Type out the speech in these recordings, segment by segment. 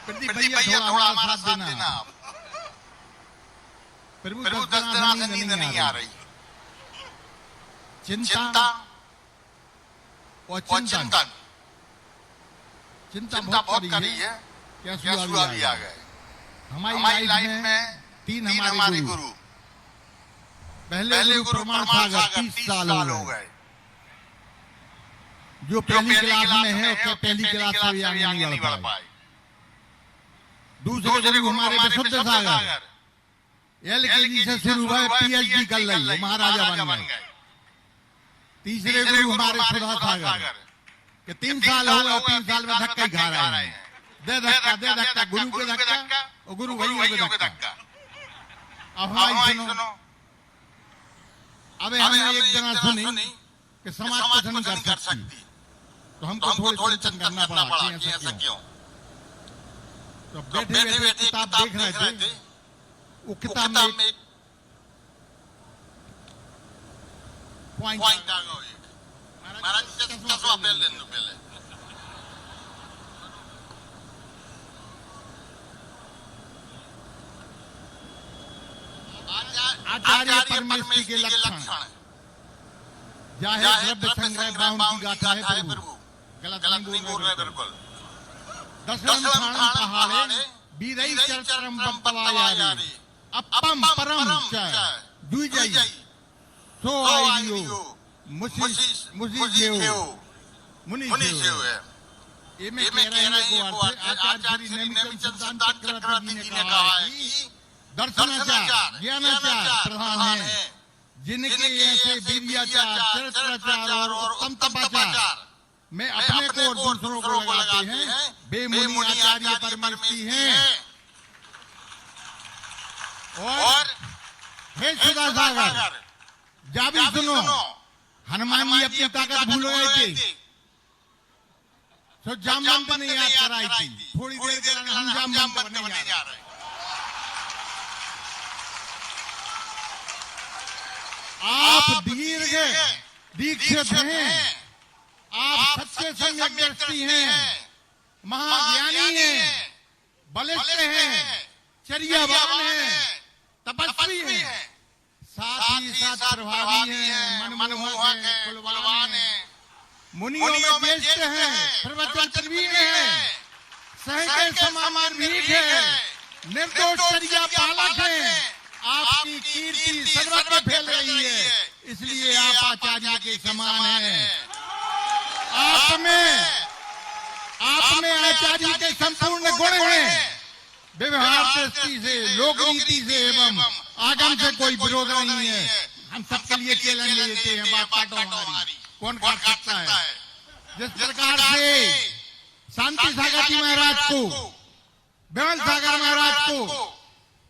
प्रदीप भैया थोड़ा हमारा साथ देना आप। प्रभु 10 दिनों से नींद नहीं आ रही। चिंता और चिंतन, चिंता बहुत करी है। क्या सुआ भी आ गए। हमारी लाइफ में 3 हमारे गुरु। पहले गुरु प्रमाण सागर 30 साल हो गए। जो पहली क्लास में है वो पहली क्लास से भी आगे नहीं बढ़ पाए। दूसरे गुरु हमारे विशुद्ध सागर LKG से शुरू हुआ, PhD कर रही है, महाराजा बन गए। तीसरे गुरु हमारे सुधा सागर के 3 साल हो गए, 3 साल में धक्का ही खा रहे हैं। दे धक्का गुरु को धक्का और गुरु भैया को धक्का। अब हमारी सुनो, अबे हमने एक जना सुनी कि समाज कुछ नहीं कर सकती, तो हमको थोड़ी चिंतन करना पड़ा कि ऐसा क्यों। तो बैठे बैठे किताब देख रहे थे। वो किताब में पॉइंट आ गया। महाराज चश्मा पहले आचार्य परमेश्वर के लक्षण जाहे द्रव्य संग्रह बाउन की गाथा है प्रभु। गलत नहीं बोल रहे बिल्कुल। दशम थान पहाड़े बीरई चरचरम बंपवायारे अपम परम च दुजई सो आइयो मुनि जेव है। ये मैं कह रहा हूं वो आचार्य श्री नेमिचंद सिद्धांत चक्रवर्ती जी ने कहा है कि दर्शनाचार ज्ञानाचार प्रधान है, जिनके ऐसे वीर्याचार चरित्राचार और उत्तम तपाचार में अपने को और दूसरों को लगाते हैं, वे मुनि आचार्य परमेश्वरी हैं। और हे सुधा सागर जा भी सुनो, हनुमान जी अपनी ताकत भूल गए थे, तो जामवंत ने याद कराई थी। थोड़ी देर के बाद हम जामवंत बनने जा रहे हैं। आप दीक्षित हैं, आप सच्चे सम्यक दृष्टि हैं, महाज्ञानी हैं, बलिष्ठ हैं, चर्यावान हैं, तपस्वी हैं, साथ ही साथ प्रभावी हैं, मनमोहक हैं, कुलवान हैं, मुनियों में ज्येष्ठ हैं, प्रवचन वीर हैं, सह के समान वीर हैं, निर्दोष चर्या पालक हैं। आपकी कीर्ति सर्वत्र फैल रही है, इसलिए आप आचार्य के समान हैं। आप में आचार्य के संपूर्ण गुण हैं। व्यवहार दृष्टि से, लोक नीति से एवं आगम से कोई विरोध नहीं है। हम सबके लिए चैलेंज देते हैं, बात काटो हमारी, कौन काट सकता है। जिस प्रकार से शांति सागर जी महाराज को, बेवल सागर महाराज को,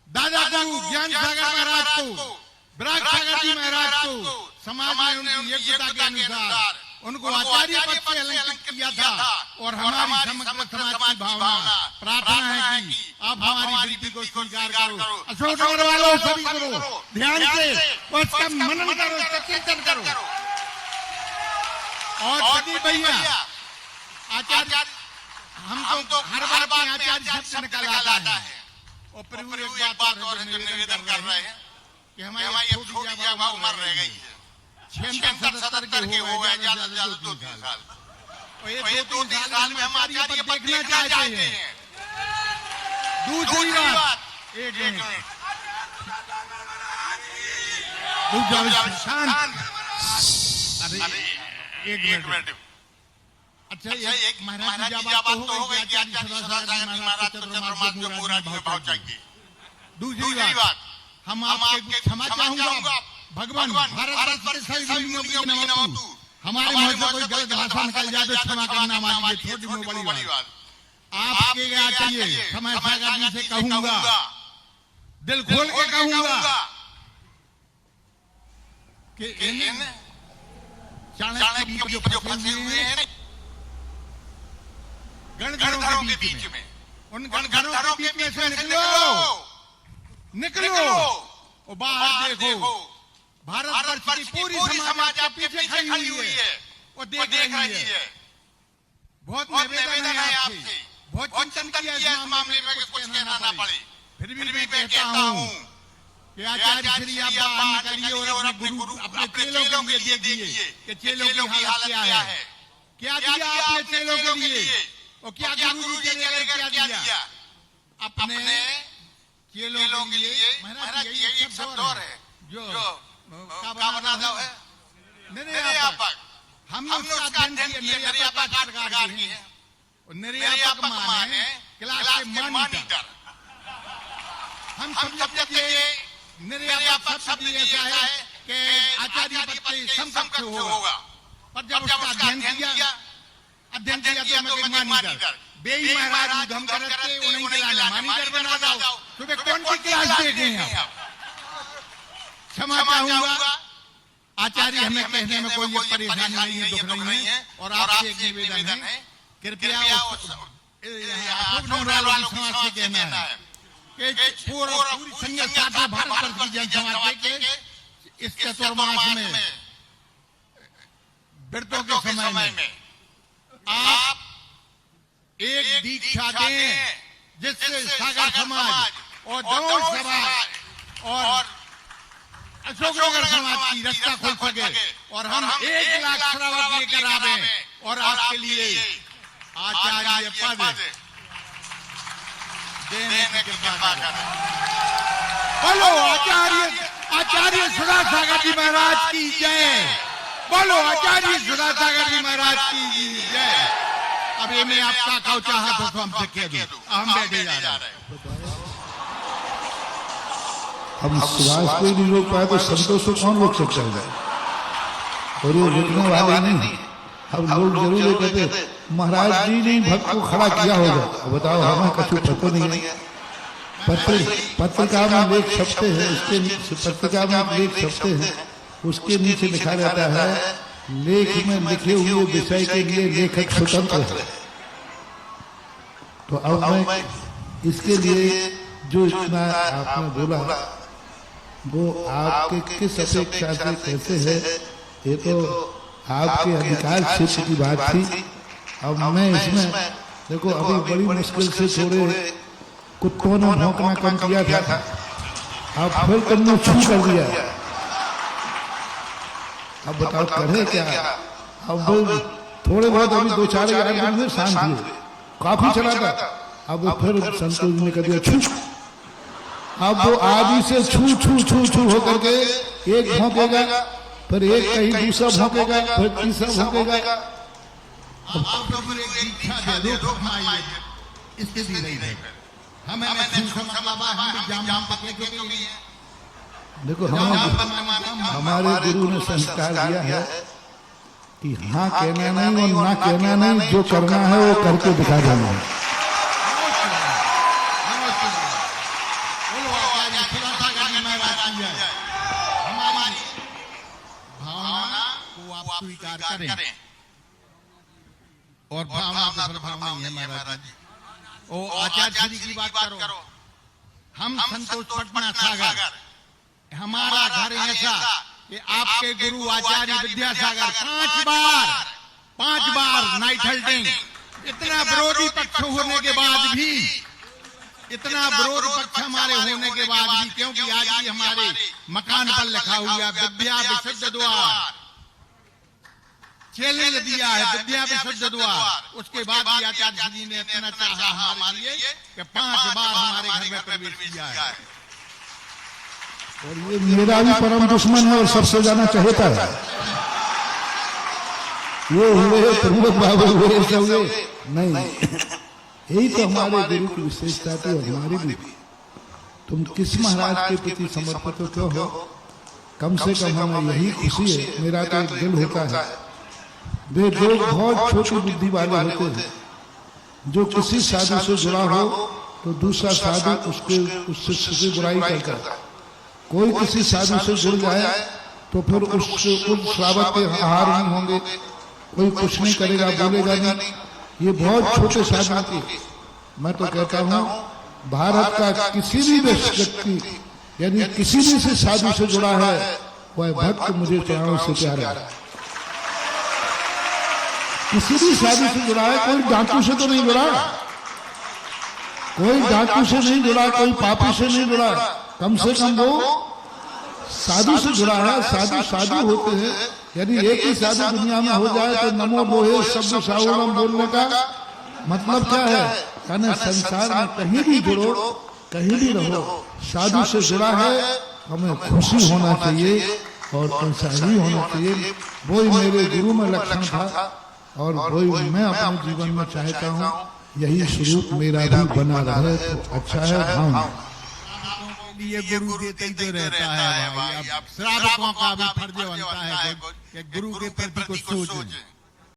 दादा को, ज्ञान सागर महाराज को, विराट सागर जी महाराज को समाज में उनकी योग्यता के अनुसार उनको आचार्य पद से अलंकृत किया था। और हमारी समग्र समाज की भावना प्रार्थना है कि आप हमारी विनती को स्वीकार करो। अशोक नगर वालों सभी करो, ध्यान से उसका मनन करो, उसका चिंतन करो। और प्रदीप भैया आचार्य, हम तो हर बार आचार्य शब्द निकल आता है। और प्रभु एक बात और निवेदन कर रहे हैं कि हमारी छोटी जगह उम्र रह गई है, 76-77 के हो गए, ज्यादा से ज्यादा 2-3 साल। और ये 2-3 साल में हम आचार्य पद देखना चाहते हैं। दूसरी बात, एक मिनट शांत, एक मिनट। अच्छा, एक महाराज जी बात तो हो गई कि आचार्य सदासागर महाराज को चंद्रमास में पूरा भाव चाहिए। दूसरी बात, हम आपके क्षमा चाहूंगा भगवान, भारत के सभी दुनिया की नमस्तु। हमारे मुंह से कोई गलत भाषा निकल जाए तो क्षमा करना मानिए, छोटी बड़ी बात। आपके क्या चाहिए, समय सागर जी से कहूंगा, दिल खोल के कहूंगा कि इन चाणक्य जो फंसे हुए हैं गणधरों के बीच में, उन गणधरों के बीच में निकलो और बाहर देखो। भारतवर्ष की पूरी समाज आपके पीछे खड़ी हुई है और देख रही है। बहुत निवेदन है आपसे, बहुत चिंतन किया इस मामले में कुछ कहना ना पड़े, फिर भी मैं कहता हूँ कि आचार्य श्री आप बाहर निकलिए और अपने गुरु अपने चेलों के लिए दीजिए कि चेलों की हालत क्या है, क्या दिया आपने चेलों के लिए और क्या गुरु जी के लिए क्या दिया अपने चेलों के लिए। महाराज ये सब दौर है जो का बना है निर्यापक, हमने उसका अध्ययन किया। निर्यापक 8 प्रकार की है और निर्यापक माने क्लास के मॉनिटर। हम समझते थे निर्यापक शब्द ऐसा है कि आचार्य पद के समकक्ष होगा, पर जब उसका अध्ययन किया तो मैं मॉनिटर बेई महाराज हम करते उन्हीं के लिए मॉनिटर बना दो। सुबह कौन सी क्लास देखे हैं आप? क्षमा चाहूंगा आचार्य, हमें कहने में कोई परेशानी नहीं है, दुख नहीं है। और आपसे एक निवेदन है, कृपया वालों समाज से कहना है कि पूरी संघ भारत वर्ष की जन समाज के इस चतुर्मास में व्रतों के समय में आप एक दीक्षा दें जिससे सागर समाज और दौड़ समाज और अशोकनगर समाज की रास्ता खुल सके और हम 1 लाख श्रावक लेकर आवे और आपके लिए आचार्य पद देने की कृपा करें। बोलो आचार्य सुधासागर जी महाराज की जय। बोलो आचार्य सुधासागर जी महाराज की जय। अब ये मैं आपका खाओ चाहा तो हमसे कह दो, हम बैठे जा रहे हैं। हम सुभाष को नहीं रोक पाए तो संतोष को कौन रोक सकता है? और ये रुकने वाले नहीं। हम लोग जरूर ये कहते महाराज जी ने भक्त को खड़ा किया होगा। बताओ हमें कछु पता नहीं है। पत्रिका में लेख छपते हैं, उसके पत्रिका में लेख छपते हैं, उसके नीचे लिखा रहता है लेख में लिखे हुए विषय के लिए लेखक स्वतंत्र है। तो अब मैं इसके लिए जो इतना आपने बोला वो आपके किस अपेक्षा से कैसे है, ये तो आपके अधिकार क्षेत्र की बात थी। अब मैं इसमें देखो अभी बड़ी मुश्किल से थोड़े कुत्तों ने भौंकना कम किया था, अब फिर तुमने छू कर दिया। अब बताओ करे क्या? अब थोड़े बहुत अभी 2-4 दिन में शांत हुए, काफी चला था। अब वो फिर संतोष जी ने कर दिया छू। अब वो आदि से छू छू छू छू होकर के एक भौंकेगा, फिर एक कहीं दूसरा भौंकेगा, फिर तीसरा भौंकेगा। देखो हमारे गुरु ने संस्कार दिया है कि हाँ कहना नहीं और ना कहना नहीं, जो करना है वो करके दिखा देना है। स्वीकार करें और भावना तो भावना ही है महाराज। ओ आचार्य श्री की बात करो, हम संतोष पटना सागर, हमारा घर ऐसा कि आपके गुरु आचार्य विद्यासागर 5 बार नाइट हल्टिंग, इतना विरोधी पक्ष होने के बाद भी, इतना विरोध पक्ष हमारे होने के बाद भी, क्योंकि आज भी हमारे मकान पर लिखा हुआ विद्या विशुद्ध द्वार, चैलेंज दिया है विद्या विशुद्ध द्वार। उसके बाद भी आचार्य जी ने इतना चाहा हमारे लिए कि 5 बार हमारे घर में प्रवेश किया है। और ये मेरा भी परम दुश्मन है और सबसे ज्यादा चाहता है। ये हुए प्रमुख बाबू हुए सब नहीं, यही तो हमारे गुरु की विशेषता थी और हमारी भी। तुम किस महाराज के प्रति समर्पित हो क्यों हो, कम से कम हमें यही खुशी है। मेरा तो एक दिल होता है, वे लोग बहुत छोटी बुद्धि वाले होते हैं, जो किसी साधु से जुड़ा हो तो दूसरा साधु उस शिष्य से बुराई करता है। कोई किसी साधु से जुड़ जाए तो फिर उस श्रावक के आहार नहीं होंगे, कोई कुछ नहीं करेगा, बोलेगा नहीं। ये बहुत छोटे साधु की। मैं तो कहता हूँ भारत का किसी भी व्यक्ति यानी किसी भी से साधु से जुड़ा है वह भक्त मुझे चरणों से प्यारा है। किसी भी साधु से जुड़ा है, कोई डाकू से तो नहीं जुड़ा। कोई डाकू से नहीं जुड़ा, कोई पापी से नहीं जुड़ा, कम से कम वो साधु से जुड़ा है। साधु साधु होते हैं। यदि एक ही साधु दुनिया में हो जाए तो नमो मोहे शब्द सावरम बोलने का मतलब क्या है? कहने संसार में कहीं भी जुड़ो, कहीं भी रहो, साधु से जुड़ा है, हमें खुशी होना चाहिए और खुशहाली होना चाहिए। वही मेरे गुरु में लक्षण था और वही मैं अपने जीवन में चाहता हूँ। यही स्वरूप मेरा भी बना रहे तो अच्छा है। हाँ, ये गुरु देते ही तो रहता है भाई। अब श्रावकों का भी फर्ज बनता है कि गुरु के प्रति कुछ सोचें।